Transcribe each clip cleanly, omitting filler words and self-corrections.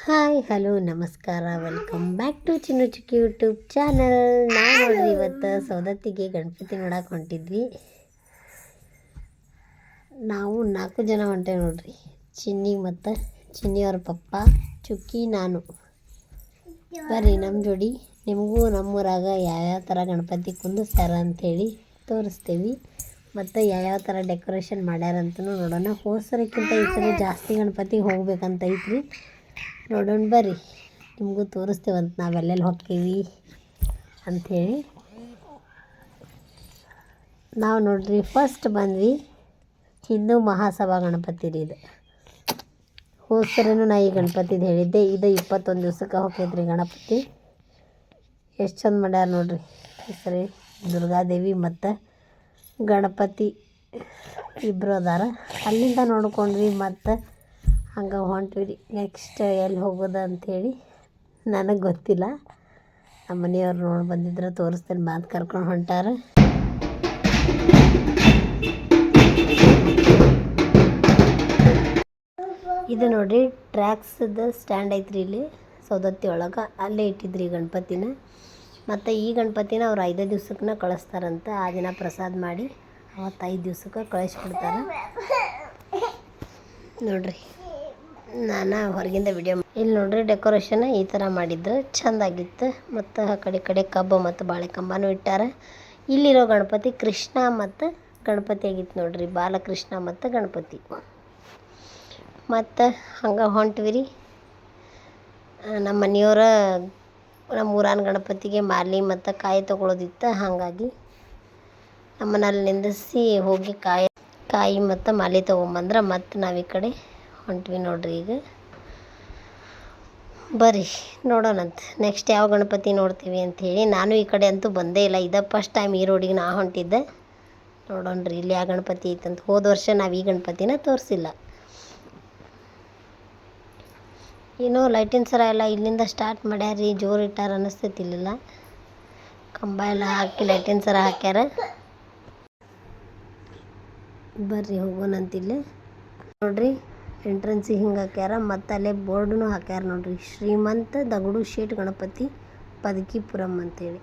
Hi hello ನಮಸ್ಕಾರ, welcome back to ಚಿನ್ನು ಚುಕ್ಕಿ YouTube channel. ನಾವು ನೋಡ್ರಿ ಇವತ್ತು ಸೌದತ್ತಿಗೆ ಗಣಪತಿ ನೋಡಕ್ಕೆ ಹೊಂಟಿದ್ವಿ. ನಾವು 4 ಜನ ಹೊಂಟೇವೆ ನೋಡ್ರಿ. ಚಿನ್ನಿ ಮತ್ತು ಚಿನ್ನಿಯವ್ರ ಪಪ್ಪ, ಚುಕ್ಕಿ, ನಾನು. ಬರ್ರಿ ನಮ್ಮ ಜೋಡಿ ನಿಮಗೂ ನಮ್ಮೂರಾಗ ಯಾವ್ಯಾವ ಥರ ಗಣಪತಿ ಕುಂದಿಸ್ತಾರ ಅಂಥೇಳಿ ತೋರಿಸ್ತೀವಿ. ಮತ್ತು ಯಾವ್ಯಾವ ಥರ ಡೆಕೋರೇಷನ್ ಮಾಡ್ಯಾರಂತನೂ ನೋಡೋಣ. ಹೋಸರಕ್ಕಿಂತ ಈ ಸರಿ ಜಾಸ್ತಿ ಗಣಪತಿ ಹೋಗ್ಬೇಕಂತ ಐತ್ರಿ. ನೋಡೋಣ ಬರ್ರಿ, ನಿಮಗೂ ತೋರಿಸ್ತೇವಂತ ನಾವೆಲ್ಲೆಲ್ಲಿ ಹೋಗ್ತೀವಿ ಅಂಥೇಳಿ. ನಾವು ನೋಡ್ರಿ ಫಸ್ಟ್ ಬಂದ್ವಿ ಹಿಂದೂ ಮಹಾಸಭಾ ಗಣಪತಿ ರೀ. ಇದು ಹೋಸರೇನು ನಾ ಈ ಗಣಪತಿದು ಹೇಳಿದ್ದೆ. ಇದು 21 ದಿವ್ಸಕ್ಕೆ ಹೋಗ್ತೈತ್ರಿ ಗಣಪತಿ. ಎಷ್ಟು ಚಂದ ಮಾಡ್ಯಾರ ನೋಡ್ರಿ. ಈ ಸರಿ ದುರ್ಗಾದೇವಿ ಮತ್ತು ಗಣಪತಿ ಇಬ್ಬರು ಅದಾರ. ಅಲ್ಲಿಂದ ನೋಡ್ಕೊಂಡ್ವಿ ಮತ್ತು ಹಂಗೆ ಹೊಂಟ್ವಿ ರೀ. ನೆಕ್ಸ್ಟ್ ಎಲ್ಲಿ ಹೋಗೋದು ಅಂಥೇಳಿ ನನಗೆ ಗೊತ್ತಿಲ್ಲ. ನಮ್ಮ ಮನೆಯವ್ರು ನೋಡಿ ಬಂದಿದ್ರೆ ತೋರಿಸ್ತೇನೆ, ಮಾತು ಕರ್ಕೊಂಡು ಹೊಂಟಾರ. ಇದು ನೋಡ್ರಿ ಟ್ರ್ಯಾಕ್ಸ್ದು ಸ್ಟ್ಯಾಂಡ್ ಐತ್ರಿ ಇಲ್ಲಿ ಸೌದತ್ತಿ ಒಳಗೆ. ಅಲ್ಲೇ ಇಟ್ಟಿದ್ರಿ ಗಣಪತಿನ. ಮತ್ತು ಈ ಗಣಪತಿನ ಅವ್ರು 5 ದಿವ್ಸಕ್ಕೆ ಕಳಿಸ್ತಾರಂತ. ಆ ದಿನ ಪ್ರಸಾದ ಮಾಡಿ ಅವತ್ತು 5 ದಿವ್ಸಕ್ಕೆ ಕಳಿಸ್ಬಿಡ್ತಾರೆ ನೋಡ್ರಿ. ನಾನು ಹೊರಗಿಂದ ವಿಡಿಯೋ ಇಲ್ಲಿ ನೋಡ್ರಿ ಡೆಕೋರೇಷನ್ ಈ ಥರ ಮಾಡಿದ್ದು ಚೆಂದಾಗಿತ್ತು. ಮತ್ತು ಆ ಕಡೆ ಕಬ್ಬು ಮತ್ತು ಬಾಳೆಕಂಬನೂ ಇಟ್ಟಾರ. ಇಲ್ಲಿರೋ ಗಣಪತಿ ಕೃಷ್ಣ ಮತ್ತು ಗಣಪತಿ ಆಗಿತ್ತು ನೋಡ್ರಿ, ಬಾಲಕೃಷ್ಣ ಮತ್ತು ಗಣಪತಿ. ಮತ್ತು ಹಂಗೆ ಹೊಂಟ್ವಿ ರೀ. ನಮ್ಮ ಮನೆಯವರ ನಮ್ಮ ಊರಾನ ಗಣಪತಿಗೆ ಮಾಲಿ ಮತ್ತು ಕಾಯಿ ತೊಗೊಳೋದಿತ್ತು. ಹಾಗಾಗಿ ನಮ್ಮನಲ್ಲಿ ನಿಂದಿಸಿ ಹೋಗಿ ಕಾಯಿ ಮತ್ತು ಮಾಲಿ ತೊಗೊಂಬಂದ್ರೆ ಮತ್ತು ನಾವು ಈ ಕಡೆ ಹೊಂಟ್ವಿ ನೋಡ್ರಿ. ಈಗ ಬರ್ರಿ ನೋಡೋಣಂತ ನೆಕ್ಸ್ಟ್ ಯಾವ ಗಣಪತಿ ನೋಡ್ತೀವಿ ಅಂಥೇಳಿ. ನಾನು ಈ ಕಡೆ ಅಂತೂ ಬಂದೇ ಇಲ್ಲ. ಇದೇ ಫಸ್ಟ್ ಟೈಮ್ ಈ ರೋಡಿಗೆ ನಾ ಹೊಂಟಿದ್ದೆ. ನೋಡೋಣ್ರಿ ಇಲ್ಲಿ ಯಾವ ಗಣಪತಿ ಐತಂತ. ಹೋದ ವರ್ಷ ನಾವು ಈ ಗಣಪತಿನ ತೋರಿಸಿಲ್ಲ. ಏನೋ ಲೈಟಿನ ಸರ ಎಲ್ಲ ಇಲ್ಲಿಂದ ಸ್ಟಾರ್ಟ್ ಮಾಡ್ಯಾರ. ಜೋರು ಇಟ್ಟಾರ ಅನ್ನಿಸ್ತೈತಿ. ಇಲ್ಲಿಲ್ಲ ಕಂಬ ಎಲ್ಲ ಹಾಕಿ ಲೈಟಿನ ಸರ ಹಾಕ್ಯಾರ. ಬರ್ರಿ ಹೋಗೋಣಂತಿಲ್ಲಿ ನೋಡ್ರಿ. ಎಂಟ್ರೆನ್ಸಿಗೆ ಹಿಂಗೆ ಹಾಕ್ಯಾರ ಮತ್ತು ಅಲ್ಲೇ ಬೋರ್ಡನ್ನು ಹಾಕ್ಯಾರ ನೋಡ್ರಿ. ಶ್ರೀಮಂತ ದಗಡು ಶೇಟ್ ಗಣಪತಿ ಪದಕಿಪುರಂ ಅಂತೇಳಿ.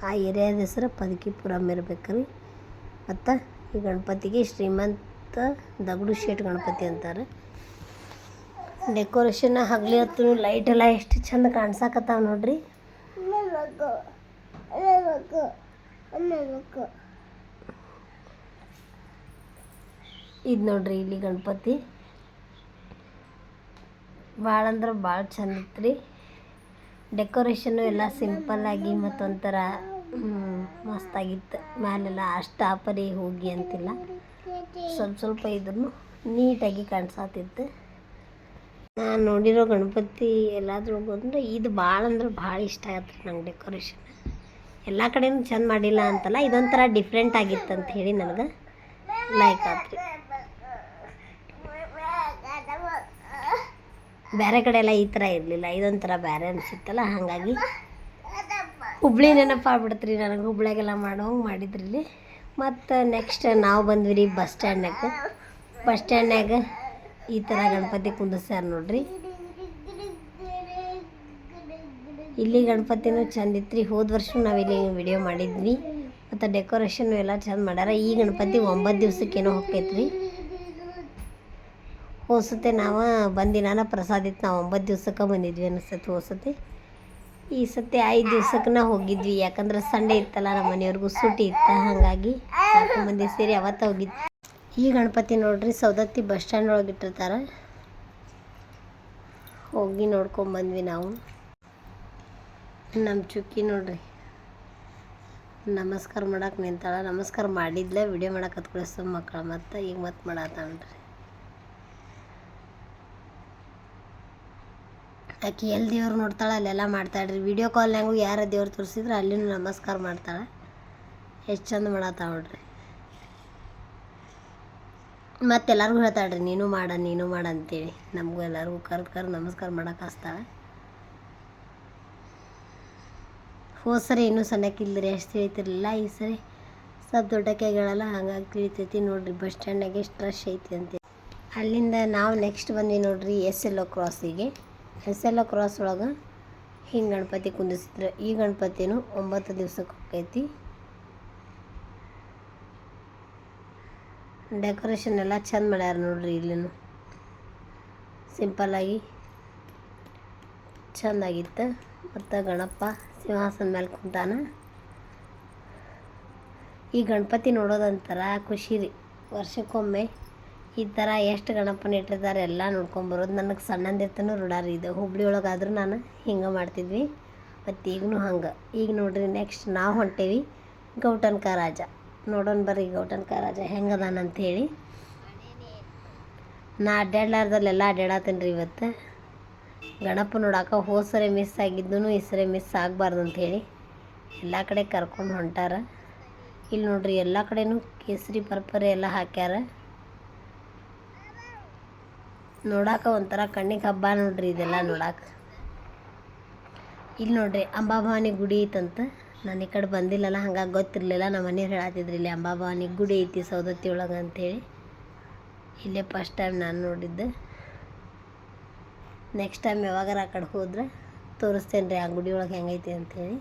ಆ ಏರಿಯಾದ ಹೆಸರು ಪದಕಿಪುರಂ ಇರ್ಬೇಕ್ರಿ. ಮತ್ತು ಈ ಗಣಪತಿಗೆ ಶ್ರೀಮಂತ ದಗಡು ಶೇಟ್ ಗಣಪತಿ ಅಂತಾರೆ. ಡೆಕೋರೇಷನ್ ಹಗಲಿ ಹೊತ್ತು ಲೈಟ್ ಎಲ್ಲ ಎಷ್ಟು ಚಂದ ಕಾಣ್ಸಾಕತ್ತಾವ ನೋಡ್ರಿ. ಇದು ನೋಡ್ರಿ ಇಲ್ಲಿ ಗಣಪತಿ ಭಾಳ ಅಂದ್ರೆ ಭಾಳ ಚಂದ ಇತ್ತು ರೀ. ಡೆಕೋರೇಷನ್ನು ಎಲ್ಲ ಸಿಂಪಲ್ಲಾಗಿ ಮತ್ತು ಒಂಥರ ಮಸ್ತಾಗಿತ್ತು. ಮ್ಯಾಲೆಲ್ಲ ಅಷ್ಟು ಆಪರಿ ಹೋಗಿ ಅಂತಿಲ್ಲ, ಸ್ವಲ್ಪ ಇದ್ರೂ ನೀಟಾಗಿ ಕಾಣಿಸತ್ತಿತ್ತು. ನಾನು ನೋಡಿರೋ ಗಣಪತಿ ಎಲ್ಲಾದ್ರೂ ಹೋದ್ರೆ ಇದು ಭಾಳ ಅಂದ್ರೆ ಭಾಳ ಇಷ್ಟ ಆಯ್ತು ರೀ ನಂಗೆ. ಡೆಕೋರೇಷನ್ ಎಲ್ಲ ಕಡೆನೂ ಚಂದ ಮಾಡಿಲ್ಲ ಅಂತಲ್ಲ, ಇದೊಂಥರ ಡಿಫ್ರೆಂಟ್ ಆಗಿತ್ತು ಅಂತ ಹೇಳಿ ನನಗೆ ಲೈಕ್ ಆಯ್ತು ರೀ. ಬೇರೆ ಕಡೆ ಎಲ್ಲ ಈ ಥರ ಇರಲಿಲ್ಲ, ಇದೊಂಥರ ಬೇರೆ ಅನಿಸಿತ್ತಲ್ಲ. ಹಾಗಾಗಿ ಹುಬ್ಳಿ ನೆನಪಾಗ್ಬಿಡ್ತು ರೀ ನನಗೆ. ಹುಬ್ಳಿಯಾಗೆಲ್ಲ ಮಾಡೋಂಗೆ ಮಾಡಿದ್ರಿ ಇಲ್ಲಿ. ಮತ್ತು ನೆಕ್ಸ್ಟ್ ನಾವು ಬಂದ್ವಿ ರೀ ಬಸ್ ಸ್ಟ್ಯಾಂಡ್ನಾಗ ಈ ಥರ ಗಣಪತಿ ಕುಂದಿಸ್ಯಾರ ನೋಡ್ರಿ. ಇಲ್ಲಿ ಗಣಪತಿನೂ ಚಂದ ಇತ್ತು ರೀ. ಹೋದ ವರ್ಷ ನಾವಿಲ್ಲಿ ವಿಡಿಯೋ ಮಾಡಿದ್ವಿ. ಮತ್ತು ಡೆಕೋರೇಷನ್ನು ಎಲ್ಲ ಚಂದ ಮಾಡ್ಯಾರ. ಈ ಗಣಪತಿ 9 ದಿವ್ಸಕ್ಕೇನೋ ಹೋಗ್ತೈತ್ರಿ. ಹೋಸತೆ ನಾವು ಬಂದಿನಾನ ಪ್ರಸಾದ ಇತ್ತು. ನಾವು 9 ದಿವ್ಸಕ್ಕೆ ಬಂದಿದ್ವಿ ಅನಿಸ್ತೈತಿ ಹೋಸತಿ. ಈ ಸತಿ 5 ದಿವ್ಸಕ್ಕೆ ಹೋಗಿದ್ವಿ. ಯಾಕಂದ್ರೆ ಸಂಡೇ ಇತ್ತಲ್ಲ, ನಮ್ಮ ಮನೆಯವ್ರಿಗೂ ಸೂಟಿ ಇತ್ತು. ಹಾಗಾಗಿ 4 ಮಂದಿ ಸೇರಿ ಅವತ್ತು ಹೋಗಿದ್ವಿ. ಈ ಗಣಪತಿ ನೋಡ್ರಿ ಸೌದತ್ತಿ ಬಸ್ ಸ್ಟ್ಯಾಂಡ್ ಒಳಗೆ ಇಟ್ಟಿರ್ತಾರೆ. ಹೋಗಿ ನೋಡ್ಕೊಂಬಂದ್ವಿ ನಾವು. ನಮ್ಮ ಚುಕ್ಕಿ ನೋಡ್ರಿ ನಮಸ್ಕಾರ ಮಾಡಕ್ಕೆ ನಿಂತಾಳ. ನಮಸ್ಕಾರ ಮಾಡಿದ್ಲೆ ವಿಡಿಯೋ ಮಾಡಕ್ಕೆ ಹತ್ಕೊಳಿಸ್ತವ ಮಕ್ಕಳು. ಮತ್ತು ಈಗ ಮತ್ತೆ ಮಾಡತ್ತಾಳ್ರಿ ಆಕೆ. ಎಲ್ಲಿ ದೇವ್ರು ನೋಡ್ತಾಳೆ ಅಲ್ಲೆಲ್ಲ ಮಾಡ್ತಾಳ್ರಿ. ವಿಡಿಯೋ ಕಾಲ್ನಾಗೂ ಯಾರ ದೇವ್ರು ತೋರಿಸಿದ್ರೆ ಅಲ್ಲಿನೂ ನಮಸ್ಕಾರ ಮಾಡ್ತಾಳೆ. ಎಷ್ಟು ಚಂದ ಮಾಡತ್ತಾಳ ನೋಡ್ರಿ. ಮತ್ತೆಲ್ಲರಿಗೂ ಹೇಳ್ತಾಳ್ರಿ ನೀನು ಮಾಡ ಅಂತೇಳಿ. ನಮಗೂ ಎಲ್ಲರಿಗೂ ಕರೆದು ನಮಸ್ಕಾರ ಮಾಡಕ್ಕೆ ಹಚ್ತಾಳೆ. ಹೋದ ಸರಿ ಇನ್ನೂ ಸಣ್ಣಕ್ಕಿಲ್ದ್ರಿ, ಅಷ್ಟು ತಿಳಿತಿರ್ಲಿಲ್ಲ. ಈ ಸರಿ ಸ್ವಲ್ಪ ದೊಡ್ಡಕ್ಕೆಗಳಲ್ಲ, ಹಂಗಾಗಿ ತಿಳಿತೈತಿ ನೋಡ್ರಿ. ಬಸ್ ಸ್ಟ್ಯಾಂಡಾಗೆ ಎಷ್ಟು ರಶ್ ಐತಿ ಅಂತ. ಅಲ್ಲಿಂದ ನಾವು ನೆಕ್ಸ್ಟ್ ಬಂದ್ವಿ ನೋಡ್ರಿ SLO ಕ್ರಾಸಿಗೆ. SL ಕ್ರಾಸ್ ಒಳಗೆ ಹಿಂಗೆ ಗಣಪತಿ ಕುಂದಿಸಿದ್ರೆ ಈ ಗಣಪತಿನೂ 9 ದಿವ್ಸಕ್ಕೆ ಹೋಗೈತಿ. ಡೆಕೋರೇಷನ್ ಎಲ್ಲ ಚಂದ ಮಾಡ್ಯಾರ ನೋಡ್ರಿ. ಇಲ್ಲಿನೂ ಸಿಂಪಲ್ಲಾಗಿ ಚೆಂದಾಗಿತ್ತು. ಮತ್ತು ಗಣಪ ಸಿಂಹಾಸನ ಮೇಲೆ ಕುಂತಾನ. ಈ ಗಣಪತಿ ನೋಡೋದಂತರ ಖುಷಿ ರೀ. ವರ್ಷಕ್ಕೊಮ್ಮೆ ಈ ಥರ ಎಷ್ಟು ಗಣಪನ ಇಟ್ಟಿರ್ತಾರೆ ಎಲ್ಲ ನೋಡ್ಕೊಂಬರೋದು. ನನಗೆ ಸಣ್ಣಂದಿರ್ತನೂ ರೂಢಾರಿ ಇದು. ಹುಬ್ಳಿ ಒಳಗಾದ್ರೂ ನಾನು ಹಿಂಗೆ ಮಾಡ್ತಿದ್ವಿ, ಮತ್ತು ಈಗಲೂ ಹಂಗೆ. ಈಗ ನೋಡ್ರಿ ನೆಕ್ಸ್ಟ್ ನಾವು ಹೊಂಟೇವಿ ಗೌಟನ್ಕ ರಾಜ. ನೋಡೋಣ ಬರ್ರಿ ಗೌಟನ್ಕ ರಾಜ ಹೆಂಗದಾನಂಥೇಳಿ. ನಾ ಅಡ್ಡಾಡ್ಲಾರ್ದಲ್ಲೆಲ್ಲ ಅಡ್ಡಾಡತ್ತೀನಿ ರೀ ಇವತ್ತು. ಗಣಪ ನೋಡಾಕ ಹೋದ ಸರಿ ಮಿಸ್ ಆಗಿದ್ದೂ ಈ ಸರಿ ಮಿಸ್ ಆಗಬಾರ್ದು ಅಂಥೇಳಿ ಎಲ್ಲ ಕಡೆ ಕರ್ಕೊಂಡು ಹೊಂಟಾರ. ಇಲ್ಲಿ ನೋಡ್ರಿ ಎಲ್ಲ ಕಡೆನೂ ಕೇಸರಿ ಪರ್ಪರೆ ಎಲ್ಲ ಹಾಕ್ಯಾರ. ನೋಡಾಕ ಒಂಥರ ಕಣ್ಣಿಗೆ ಹಬ್ಬ ನೋಡ್ರಿ ಇದೆಲ್ಲ ನೋಡಾಕ. ಇಲ್ಲಿ ನೋಡ್ರಿ ಅಂಬಾಭವಾನಿ ಗುಡಿ ಐತಂತ. ನಾನು ಈ ಕಡೆ ಬಂದಿಲ್ಲಲ್ಲ, ಹಂಗಾಗಿ ಗೊತ್ತಿರಲಿಲ್ಲ. ನಮ್ಮ ಮನೆಯವ್ರು ಹೇಳತ್ತಿದ್ರಿ ಇಲ್ಲಿ ಅಂಬಾಭವಾನಿ ಗುಡಿ ಐತಿ ಸೌದತ್ತಿ ಒಳಗೆ ಅಂಥೇಳಿ. ಇಲ್ಲೇ ಫಸ್ಟ್ ಟೈಮ್ ನಾನು ನೋಡಿದ್ದೆ. ನೆಕ್ಸ್ಟ್ ಟೈಮ್ ಯಾವಾಗಾರ ಆ ಕಡೆ ಹೋದ್ರೆ ತೋರಿಸ್ತೇನೆ ರೀ ಆ ಗುಡಿ ಒಳಗೆ ಹೆಂಗೈತಿ ಅಂಥೇಳಿ.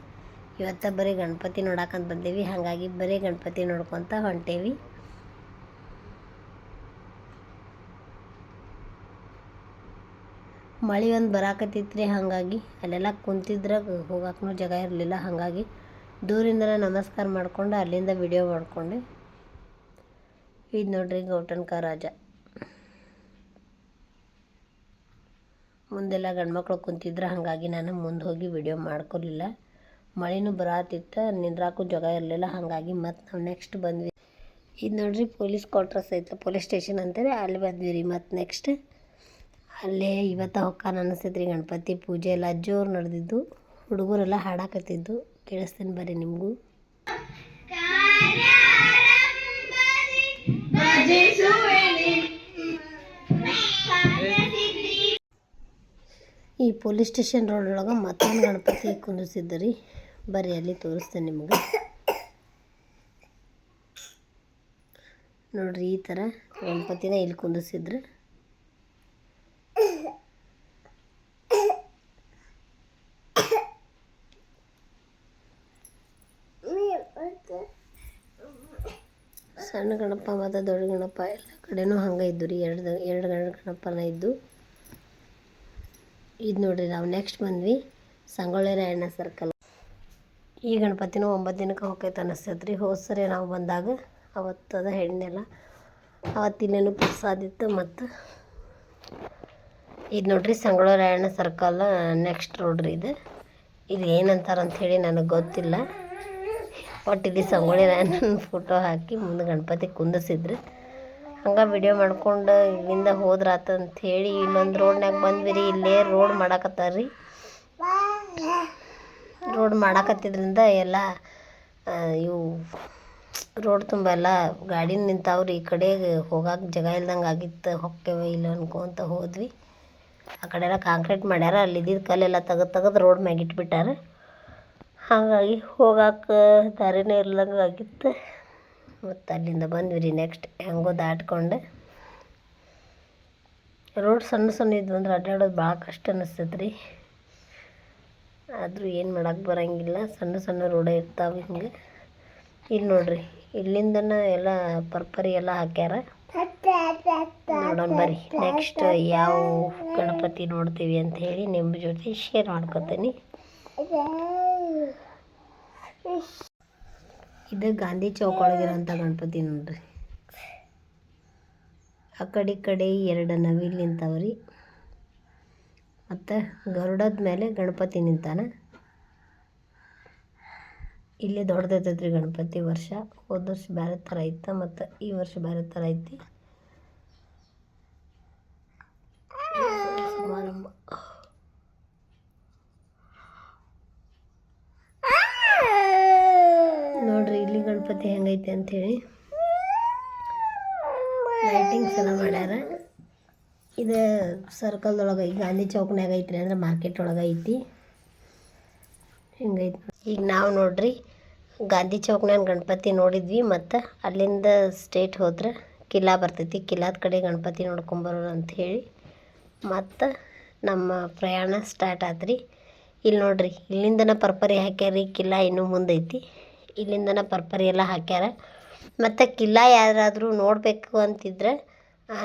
ಇವತ್ತು ಬರೀ ಗಣಪತಿ ನೋಡಾಕಂತ ಬಂದೇವಿ, ಹಾಗಾಗಿ ಬರೀ ಗಣಪತಿ ನೋಡ್ಕೊತ ಹೊಂಟೇವಿ. ಮಳೆ ಒಂದು ಬರಾಕತ್ತಿತ್ತು ರೀ, ಹಾಗಾಗಿ ಅಲ್ಲೆಲ್ಲ ಕುಂತಿದ್ರೆ ಹೋಗಕ್ಕೂ ಜಾಗ ಇರಲಿಲ್ಲ. ಹಾಗಾಗಿ ದೂರಿಂದನೇ ನಮಸ್ಕಾರ ಮಾಡ್ಕೊಂಡು ಅಲ್ಲಿಂದ ವಿಡಿಯೋ ಮಾಡಿಕೊಂಡೆ. ಇದು ನೋಡ್ರಿ ಗೌಟನ್ಕ ರಾಜ. ಮುಂದೆಲ್ಲ ಗಂಡ್ಮಕ್ಳು ಕುಂತಿದ್ರೆ ಹಾಗಾಗಿ ನಾನು ಮುಂದೆ ಹೋಗಿ ವಿಡಿಯೋ ಮಾಡ್ಕೊಲಿಲ್ಲ. ಮಳೆನೂ ಬರಾತಿತ್ತು, ನಿಂದ್ರಾಕು ಜಾಗ ಇರಲಿಲ್ಲ. ಹಾಗಾಗಿ ಮತ್ತು ನಾವು ನೆಕ್ಸ್ಟ್ ಬಂದ್ವಿ. ಇದು ನೋಡ್ರಿ ಪೊಲೀಸ್ ಕ್ವಾರ್ಟರ್ಸ್ ಐತೆ, ಪೊಲೀಸ್ ಸ್ಟೇಷನ್ ಅಂತೇಳಿ ಅಲ್ಲಿ ಬಂದ್ವಿ ರೀ. ಮತ್ತು ನೆಕ್ಸ್ಟ್ ಅಲ್ಲೇ ಇವತ್ತು ಹೊಕ್ಕಾನ ಅನಿಸ್ತೈತೆ ರೀ. ಗಣಪತಿ ಪೂಜೆ ಎಲ್ಲ ಜೋರು ನಡೆದಿದ್ದು. ಹುಡುಗರೆಲ್ಲ ಹಾಡಾಕತ್ತಿದ್ದು ಕೇಳಿಸ್ತೀನಿ ಬರ್ರಿ ನಿಮಗೂ. ಈ ಪೊಲೀಸ್ ಸ್ಟೇಷನ್ ರೋಡ್ ಒಳಗೆ ಮತ್ತೊಂದು ಗಣಪತಿ ಕುಂದಿಸಿದ್ದು ರೀ. ಬರ್ರಿ ಅಲ್ಲಿ ತೋರಿಸ್ತೇನೆ ನಿಮ್ಗೆ. ನೋಡ್ರಿ ಈ ಥರ ಗಣಪತಿನ ಇಲ್ಲಿ ಕುಂದಿಸಿದ್ರು. ಸಣ್ಣ ಗಣಪ ಮತ್ತು ದೊಡ್ಡ ಗಣಪ ಎಲ್ಲ ಕಡೆನೂ ಹಂಗೆ ಇದ್ದು ರೀ. ಎರಡು ಗಣಪನ ಇದ್ದು. ಇದು ನೋಡ್ರಿ ನಾವು ನೆಕ್ಸ್ಟ್ ಬಂದ್ವಿ ಸಂಗೊಳ್ಳಿ ರಾಯಣ್ಣ ಸರ್ಕಲ್. ಈ ಗಣಪತಿನೂ 9 ದಿನಕ್ಕೆ ಹೋಗೈತೆ ಅನ್ನಿಸ್ತೈತೆ ರೀ. ಹೋದ ಸರಿ ನಾವು ಬಂದಾಗ ಅವತ್ತದ ಹೆಣ್ಣೆಲ್ಲ ಅವತ್ತಿನೇನು ಪ್ರಸಾದಿತ್ತು. ಮತ್ತು ಇದು ನೋಡ್ರಿ Sangolli Rayanna circle next road ರೀ. ಇದು ಏನಂತಾರೆ ಅಂಥೇಳಿ ನನಗೆ ಗೊತ್ತಿಲ್ಲ. ಒಟ್ಟು ಇಲ್ಲಿ ಸಂಗೊಳ್ಳಿ ರಾಯಣ್ಣನ ಫೋಟೋ ಹಾಕಿ ಮುಂದೆ ಗಣಪತಿ ಕುಂದಿಸಿದ್ರು. ಹಂಗೆ ವಿಡಿಯೋ ಮಾಡ್ಕೊಂಡು ಇಲ್ಲಿಂದ ಹೋದ್ರಾತ ಅಂಥೇಳಿ ಇಲ್ಲೊಂದು ರೋಡ್ನಾಗ ಬಂದ್ವಿ ರೀ. ಇಲ್ಲೇ ರೋಡ್ ಮಾಡಾಕತ್ತಾರ ರೀ. ರೋಡ್ ಮಾಡಾಕತ್ತಿದ್ರಿಂದ ಎಲ್ಲ ಇವು ರೋಡ್ ತುಂಬ ಎಲ್ಲ ಗಾಡಿ ನಿಂತಾವ್ರಿ. ಈ ಕಡೆಗೆ ಹೋಗಕ್ಕೆ ಜಾಗ ಇಲ್ದಂಗೆ ಆಗಿತ್ತು. ಹೊಕ್ಕೇವೆ ಇಲ್ಲ ಅನ್ಕೊಂತ ಹೋದ್ವಿ. ಆ ಕಡೆ ಎಲ್ಲ ಕಾಂಕ್ರೀಟ್ ಮಾಡ್ಯಾರ. ಅಲ್ಲಿ ಇದ್ದಿದ್ದು ಕಲ್ಲೆಲ್ಲ ತೆಗೆದು ರೋಡ್ ಮ್ಯಾಗ ಇಟ್ಬಿಟ್ಟಾರ. ಹಾಗಾಗಿ ಹೋಗಕ್ಕೆ ದಾರಿನೇ ಇರ್ಲಂಗೆ ಆಗಿತ್ತು. ಮತ್ತು ಅಲ್ಲಿಂದ ಬಂದ್ವಿ ರೀ. ನೆಕ್ಸ್ಟ್ ಹೆಂಗೋ ದಾಟ್ಕೊಂಡು. ರೋಡ್ ಸಣ್ಣ ಇದ್ವು ಅಂದ್ರೆ ಅಡ್ಡಾಡೋದು ಭಾಳ ಕಷ್ಟ ಅನ್ನಿಸ್ತೈತೆ ರೀ. ಆದರೂ ಏನು ಮಾಡೋಕ್ಕೆ ಬರೋಂಗಿಲ್ಲ, ಸಣ್ಣ ರೋಡೇ ಇರ್ತಾವೆ ಹಿಂಗೆ. ಇಲ್ಲಿ ನೋಡ್ರಿ ಇಲ್ಲಿಂದನ ಎಲ್ಲ ಪರ್ಪರಿ ಎಲ್ಲ ಹಾಕ್ಯಾರ. ನೋಡೋಣ ಬರ್ರಿ ನೆಕ್ಸ್ಟ್ ಯಾವ ಗಣಪತಿ ನೋಡ್ತೀವಿ ಅಂತ ಹೇಳಿ ನಿಮ್ಮ ಜೊತೆ ಶೇರ್ ಮಾಡ್ಕೊತೀನಿ. ಇದು ಗಾಂಧಿ ಚೌಕ್ ಒಳಗಿರೋಂಥ ಗಣಪತಿ ನೋಡ್ರಿ. ಆ ಕಡೆ ಈ ಕಡೆ 2 ನವಿಲು ನಿಂತಾವ್ರಿ. ಮತ್ತು ಗರುಡದ ಮೇಲೆ ಗಣಪತಿ ನಿಂತಾನ. ಇಲ್ಲಿ ದೊಡ್ಡದೈತೈತೆ ರೀ ಗಣಪತಿ. ವರ್ಷ ಹೋದ ವರ್ಷ ಬೇರೆ ಥರ ಇತ್ತು, ಮತ್ತು ಈ ವರ್ಷ ಬೇರೆ ಥರ ಐತಿ. ಸಮಾರಂಭ ನೋಡ್ರಿ ಇಲ್ಲಿ ಗಣಪತಿ ಹೆಂಗೈತೆ ಅಂಥೇಳಿ ಲೈಟಿಂಗ್ಸ್ ಎಲ್ಲ ಮಾಡ್ಯಾರ. ಇದು ಸರ್ಕಲ್ದೊಳಗೆ ಈ ಗಾಂಧಿ ಚೌಕ್ನಾಗ ಐತ್ರಿ, ಅಂದ್ರೆ ಮಾರ್ಕೆಟ್ ಒಳಗೆ ಐತಿ. ಹಿಂಗೈತಿ. ಈಗ ನಾವು ನೋಡ್ರಿ ಗಾಂಧಿ ಚೌಕ್ನಾಗ ಗಣಪತಿ ನೋಡಿದ್ವಿ. ಮತ್ತು ಅಲ್ಲಿಂದ ಸ್ಟೇಟ್ ಹೋದ್ರೆ ಕಿಲ್ಲಾ ಬರ್ತೈತಿ. ಕಿಲ್ಲಾದ ಕಡೆ ಗಣಪತಿ ನೋಡ್ಕೊಂಬರೋರು ಅಂಥೇಳಿ ಮತ್ತು ನಮ್ಮ ಪ್ರಯಾಣ ಸ್ಟಾರ್ಟ್ ಆತ್ರಿ. ಇಲ್ಲಿ ನೋಡ್ರಿ, ಇಲ್ಲಿಂದನ ಪರ್ಪರಿ ಹಾಕ್ಯಾರ. ಕಿಲ್ಲ ಇನ್ನೂ ಮುಂದೈತಿ. ಇಲ್ಲಿಂದನ ಪರ್ಪರಿ ಎಲ್ಲ ಹಾಕ್ಯಾರ. ಮತ್ತು ಕಿಲ್ಲ ಯಾರಾದರೂ ನೋಡಬೇಕು ಅಂತಿದ್ರೆ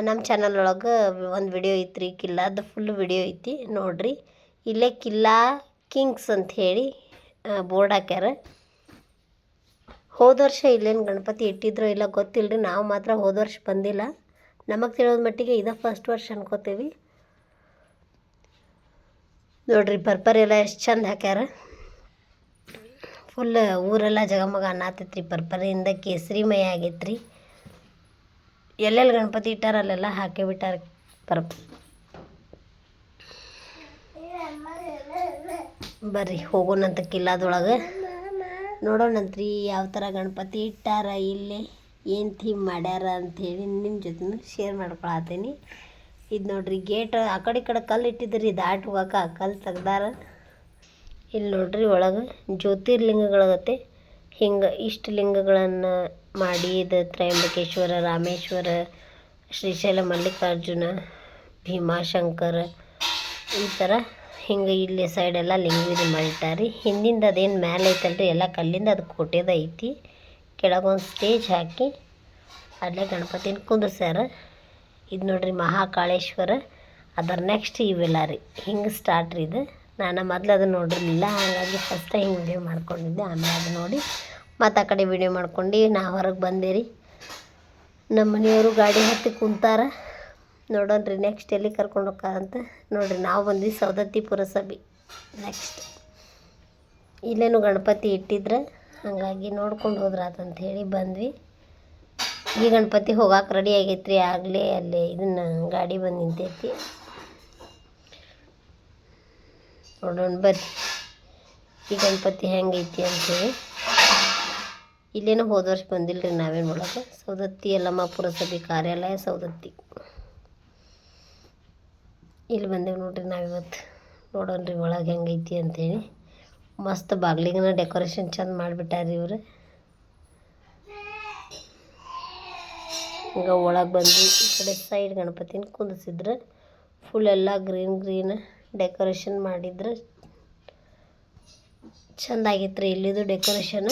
ನಮ್ಮ ಚಾನಲ್ ಒಳಗೆ ಒಂದು ವಿಡಿಯೋ ಐತ್ರಿ. ಕಿಲ್ಲಾದ ಫುಲ್ ವಿಡಿಯೋ ಐತಿ, ನೋಡ್ರಿ. ಇಲ್ಲೇ ಕಿಲ್ಲಾ ಕಿಂಗ್ಸ್ ಅಂತ ಹೇಳಿ ಬೋರ್ಡ್ ಹಾಕ್ಯಾರ. ಹೋದ ವರ್ಷ ಇಲ್ಲೇನು ಗಣಪತಿ ಇಟ್ಟಿದ್ರೋ ಇಲ್ಲ ಗೊತ್ತಿಲ್ಲ ರೀ. ನಾವು ಮಾತ್ರ ಹೋದ ವರ್ಷ ಬಂದಿಲ್ಲ. ನಮಗೆ ತಿಳಿಯೋದ ಮಟ್ಟಿಗೆ ಇದೇ ಫಸ್ಟ್ ವರ್ಷ ಅನ್ಕೋತೀವಿ. ನೋಡ್ರಿ, ಪರ್ಪರಿ ಎಲ್ಲ ಎಷ್ಟು ಚಂದ ಹಾಕ್ಯಾರ. ಫುಲ್ ಊರೆಲ್ಲ ಜಗಮಗ ಅನ್ನತೈತ್ರಿ. ಪರ್ಪರಿಯಿಂದ ಕೇಸರಿಮಯ ಆಗೈತ್ರಿ. ಎಲ್ಲೆಲ್ಲಿ ಗಣಪತಿ ಇಟ್ಟಾರ ಅಲ್ಲೆಲ್ಲ ಹಾಕೇ ಬಿಟ್ಟಾರ ಬರ್ರಿ ಹೋಗೋಣಂತ ಕಿಲ್ಲಾದೊಳಗೆ ನೋಡೋಣಂತ್ರಿ ಯಾವ ಥರ ಗಣಪತಿ ಇಟ್ಟಾರ, ಇಲ್ಲಿ ಏನು ಥೀಮ್ ಮಾಡ್ಯಾರ ಅಂಥೇಳಿ ನಿಮ್ಮ ಜೊತೆ ಶೇರ್ ಮಾಡ್ಕೊಳತ್ತೀನಿ. ಇದು ನೋಡ್ರಿ, ಗೇಟ್ ಆ ಕಡೆ ಈ ಕಡೆ ಕಲ್ಲು ಇಟ್ಟಿದ್ರಿ, ದಾಟ್ ಹೋಗಕ್ಕೆ ಆ ಕಲ್ಲು ತೆಗ್ದಾರ. ಇಲ್ಲಿ ನೋಡ್ರಿ, ಒಳಗೆ ಜ್ಯೋತಿರ್ಲಿಂಗಗಳಗತ್ತೆ ಹಿಂಗೆ ಇಷ್ಟು ಲಿಂಗಗಳನ್ನು ಮಾಡಿ, ಇದು ತ್ರಯಂಬಕೇಶ್ವರ, ರಾಮೇಶ್ವರ, ಶ್ರೀಶೈಲ ಮಲ್ಲಿಕಾರ್ಜುನ, ಭೀಮಾಶಂಕರ, ಈ ಥರ ಹಿಂಗೆ ಇಲ್ಲಿ ಸೈಡೆಲ್ಲ ಲಿಂಗ ಇದು ಮಾಡಿಟ್ಟಾರಿ. ಹಿಂದಿಂದ ಅದೇನು ಮ್ಯಾಲೆ ಐತಲ್ರಿ ಎಲ್ಲ ಕಲ್ಲಿಂದ ಅದು ಕೋಟೆದ ಐತಿ. ಕೆಳಗೊಂದು ಸ್ಟೇಜ್ ಹಾಕಿ ಅಲ್ಲೇ ಗಣಪತಿನ ಕುಂದ್ರಸ್ಯಾರ. ಇದು ನೋಡ್ರಿ ಮಹಾಕಾಳೇಶ್ವರ, ಅದರ ನೆಕ್ಸ್ಟ್ ಇವೆಲ್ಲ ರೀ. ಹಿಂಗೆ ಸ್ಟಾರ್ಟ್ ರೀ ಇದು. ನಾನು ಮೊದಲು ಅದನ್ನು ನೋಡಿರಲಿಲ್ಲ, ಹಾಗಾಗಿ ಫಸ್ಟ್ ಟೈಮ್ ವಿಡಿಯೋ ಮಾಡ್ಕೊಂಡಿದ್ದೆ. ಆಮೇಲೆ ಅದು ನೋಡಿ ಮತ್ತು ಆ ಕಡೆ ವಿಡಿಯೋ ಮಾಡ್ಕೊಂಡು ನಾ ಹೊರಗೆ ಬಂದೆ ರೀ. ನಮ್ಮ ಮನೆಯವರು ಗಾಡಿ ಹತ್ತಿ ಕುಂತಾರ. ನೋಡೋಣ್ರಿ ನೆಕ್ಸ್ಟ್ ಎಲ್ಲಿ ಕರ್ಕೊಂಡು ಹೋಗ್ತಾರಂತ. ನೋಡಿರಿ, ನಾವು ಬಂದ್ವಿ ಸವದತ್ತಿ ಪುರಸಭೆ. ನೆಕ್ಸ್ಟ್ ಇಲ್ಲೇನು ಗಣಪತಿ ಇಟ್ಟಿದ್ರೆ ಹಾಗಾಗಿ ನೋಡ್ಕೊಂಡು ಹೋದ್ರಾತಂತ ಹೇಳಿ ಬಂದ್ವಿ. ಈ ಗಣಪತಿ ಹೋಗಕ್ಕೆ ರೆಡಿ ಆಗೈತ್ರಿ. ಆಗಲೇ ಅಲ್ಲೇ ಇದನ್ನು ಗಾಡಿ ಬಂದು ನಿಂತೈತಿ. ನೋಡೋಣ ಬರ್ರಿ ಈ ಗಣಪತಿ ಹೆಂಗೈತಿ ಅಂಥೇಳಿ. ಇಲ್ಲೇನೋ ಹೋದ ವರ್ಷ ಬಂದಿಲ್ಲ ರೀ ನಾವೇನು ಒಳಗೆ. ಸವದತ್ತಿ ಯಲ್ಲಮ್ಮ ಪುರಸಭೆ ಕಾರ್ಯಾಲಯ ಸವದತ್ತಿ. ಇಲ್ಲಿ ಬಂದೇವೆ ನೋಡ್ರಿ ನಾವಿವತ್ತು. ನೋಡೋಣ್ರಿ ಒಳಗೆ ಹೆಂಗೈತಿ ಅಂಥೇಳಿ. ಮಸ್ತ್ ಬಾಗ್ಲಿಗನ ಡೆಕೋರೇಷನ್ ಚಂದ ಮಾಡಿಬಿಟ್ಟಾರ ಇವ್ರು. ಈಗ ಒಳಗೆ ಬಂದು ಈ ಕಡೆ ಸೈಡ್ ಗಣಪತಿನ ಕುಂದಿಸಿದ್ರೆ ಫುಲ್ ಎಲ್ಲ ಗ್ರೀನ್ ಡೆಕೋರೇಷನ್ ಮಾಡಿದ್ರೆ ಚೆಂದಾಗಿತ್ತು ರೀ ಇಲ್ಲಿದು ಡೆಕೋರೇಷನ್.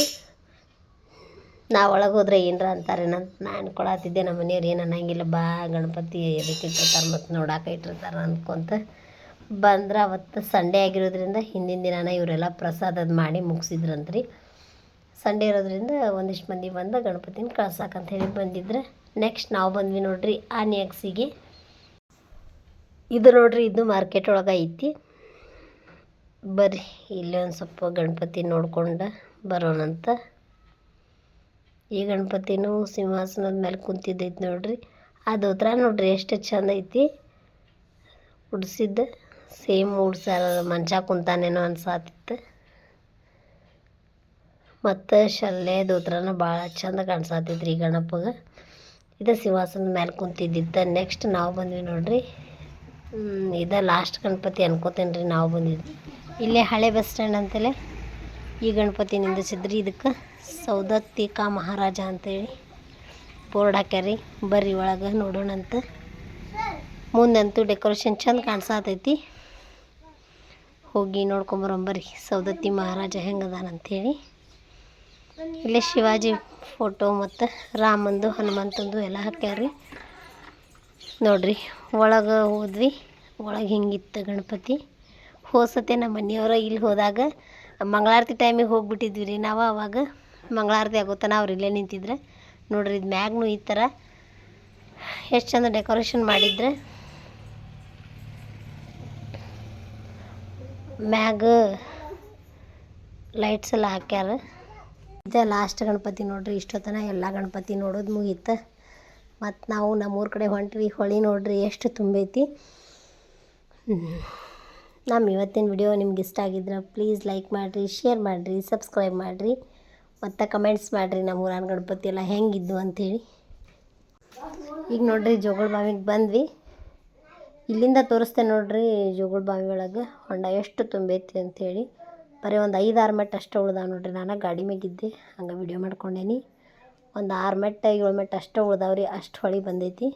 ನಾವು ಒಳಗೆ ಹೋದ್ರೆ ಏನರ ಅಂತಾರೇನಂತ ನಾನು ಅನ್ಕೊಳತ್ತಿದ್ದೆ. ನಮ್ಮ ಮನೆಯವ್ರು ಏನು ಅನ್ನಂಗಿಲ್ಲ, ಬಾ ಗಣಪತಿ ಎದಕ್ಕೆ ಇಟ್ಟಿರ್ತಾರೆ ಮತ್ತು ನೋಡಾಕ ಇಟ್ಟಿರ್ತಾರೆ ಅಂದ್ಕೊಂತ ಬಂದ್ರೆ. ಅವತ್ತು ಸಂಡೇ ಆಗಿರೋದ್ರಿಂದ ಹಿಂದಿನ ದಿನಾನ ಇವರೆಲ್ಲ ಪ್ರಸಾದದ ಮಾಡಿ ಮುಗಿಸಿದ್ರಂತ್ರಿ. ಸಂಡೇ ಇರೋದ್ರಿಂದ ಒಂದಿಷ್ಟು ಮಂದಿ ಬಂದು ಗಣಪತಿನ ಕಳ್ಸಕ್ಕಂತ ಹೇಳಿ ಬಂದಿದ್ರೆ. ನೆಕ್ಸ್ಟ್ ನಾವು ಬಂದ್ವಿ ನೋಡ್ರಿ ಆನಿಯಕ್ಸಿಗೆ. ಇದು ನೋಡ್ರಿ, ಇದು ಮಾರ್ಕೆಟ್ ಒಳಗೆ ಐತಿ. ಬರ್ರಿ ಇಲ್ಲಿ ಒಂದು ಸ್ವಲ್ಪ ಗಣಪತಿ ನೋಡ್ಕೊಂಡು ಬರೋಣಂತ. ಈ ಗಣಪತಿನೂ ಸಿಂಹಾಸನದ ಮೇಲೆ ಕುಂತಿದ್ದೈತಿ ನೋಡ್ರಿ. ಅದು ಉತ್ತರ ನೋಡ್ರಿ ಎಷ್ಟು ಚಂದ ಐತಿ. ಉಡ್ಸಿದ್ದು ಸೇಮ್ ಉಡ್ಸಾರ, ಮಂಚ ಕುಂತಾನೇನೋ ಅನ್ಸಾತಿತ್ತು. ಮತ್ತು ಶಲ್ಯದ ಉತ್ರನ ಭಾಳ ಚಂದ ಕಾಣಿಸಾತಿದ್ರಿ ಗಣಪಗೆ. ಇದು ಸಿಂಹಾಸನದ ಮೇಲೆ ಕುಂತಿದ್ದಿತ್ತು. ನೆಕ್ಸ್ಟ್ ನಾವು ಬಂದ್ವಿ ನೋಡ್ರಿ. ಇದು ಲಾಸ್ಟ್ ಗಣಪತಿ ಅನ್ಕೋತೇನೆ ರೀ ನಾವು ಬಂದಿದ್ವಿ. ಇಲ್ಲೇ ಹಳೆ ಬಸ್ ಸ್ಟ್ಯಾಂಡ್ ಅಂತಲೇ ಈ ಗಣಪತಿ ನಿಂದಿಸಿದ್ರಿ. ಇದಕ್ಕೆ ಸೌದತ್ತಿಕಾ ಮಹಾರಾಜ ಅಂತೇಳಿ ಬೋರ್ಡ್ ಹಾಕ್ಯಾರಿ. ಬರ್ರಿ ಒಳಗೆ ನೋಡೋಣಂತ. ಮುಂದಂತೂ ಡೆಕೋರೇಷನ್ ಚಂದ ಕಾಣಿಸಾತೈತಿ. ಹೋಗಿ ನೋಡ್ಕೊಂಬರೋಂಬರ್ರಿ ಸೌದತ್ತಿ ಮಹಾರಾಜ ಹೆಂಗದಾನಂಥೇಳಿ. ಇಲ್ಲೇ ಶಿವಾಜಿ ಫೋಟೋ ಮತ್ತು ರಾಮಂದು ಹನುಮಂತಂದು ಎಲ್ಲ ಹಾಕ್ಯಾರಿ ನೋಡ್ರಿ. ಒಳಗೆ ಹೋದ್ವಿ. ಒಳಗೆ ಹಿಂಗಿತ್ತು ಗಣಪತಿ. ಹೋಸತ್ತೆ ನಮ್ಮ ಮನೆಯವರು ಇಲ್ಲಿ ಹೋದಾಗ ಮಂಗಳಾರತಿ ಟೈಮಿಗೆ ಹೋಗ್ಬಿಟ್ಟಿದ್ವಿ ರೀ ನಾವು. ಅವಾಗ ಮಂಗಳಾರತಿ ಆಗೋತನ ಅವ್ರು ಇಲ್ಲೇ ನಿಂತಿದ್ರೆ ನೋಡ್ರಿ. ಇದು ಮ್ಯಾಗ್ನು ಈ ಥರ ಎಷ್ಟು ಚಂದ ಡೆಕೋರೇಷನ್ ಮಾಡಿದ್ರೆ. ಮ್ಯಾಗ ಲೈಟ್ಸ್ ಎಲ್ಲ ಹಾಕ್ಯಾರ. ಇದು ಲಾಸ್ಟ್ ಗಣಪತಿ ನೋಡ್ರಿ. ಇಷ್ಟೊತ್ತನ ಎಲ್ಲ ಗಣಪತಿ ನೋಡೋದು ಮುಗೀತು. ಮತ್ತು ನಾವು ನಮ್ಮೂರ ಕಡೆ ಹೊಂಟ್ವಿ. ಹೊಳಿ ನೋಡ್ರಿ ಎಷ್ಟು ತುಂಬೈತಿ. ನಮ್ಮ ಇವತ್ತಿನ ವಿಡಿಯೋ ನಿಮ್ಗೆ ಇಷ್ಟ ಆಗಿದ್ರೆ ಪ್ಲೀಸ್ ಲೈಕ್ ಮಾಡಿರಿ, ಶೇರ್ ಮಾಡಿರಿ, ಸಬ್ಸ್ಕ್ರೈಬ್ ಮಾಡಿರಿ ಮತ್ತು ಕಮೆಂಟ್ಸ್ ಮಾಡಿರಿ ನಮ್ಮ ಊರಾನ ಗಣಪತಿ ಎಲ್ಲ ಹೆಂಗಿದ್ದು ಅಂಥೇಳಿ. ಈಗ ನೋಡ್ರಿ ಜೋಗಳ ಬಾವಿಗೆ ಬಂದ್ವಿ. ಇಲ್ಲಿಂದ ತೋರಿಸ್ತೇನೆ ನೋಡ್ರಿ ಜೋಗಳ ಬಾವಿ ಒಳಗೆ ಹೊಂಡ ಎಷ್ಟು ತುಂಬೈತಿ ಅಂಥೇಳಿ. ಬರೀ ಒಂದು 5-6 ಮೆಟ್ಟು ಅಷ್ಟೇ ಉಳ್ದಾವ ನೋಡ್ರಿ. ನಾನು ಗಾಡಿ ಮ್ಯಾಗಿದ್ದೆ ಹಂಗೆ ವಿಡಿಯೋ ಮಾಡ್ಕೊಂಡೇನಿ. ಒಂದು 6 ಮೆಟ್ಟು 7 ಮೆಟ್ಟು ಅಷ್ಟೇ ಉಳ್ದಾವ್ರಿ. ಅಷ್ಟು ಹೊಳಿ ಬಂದೈತಿ.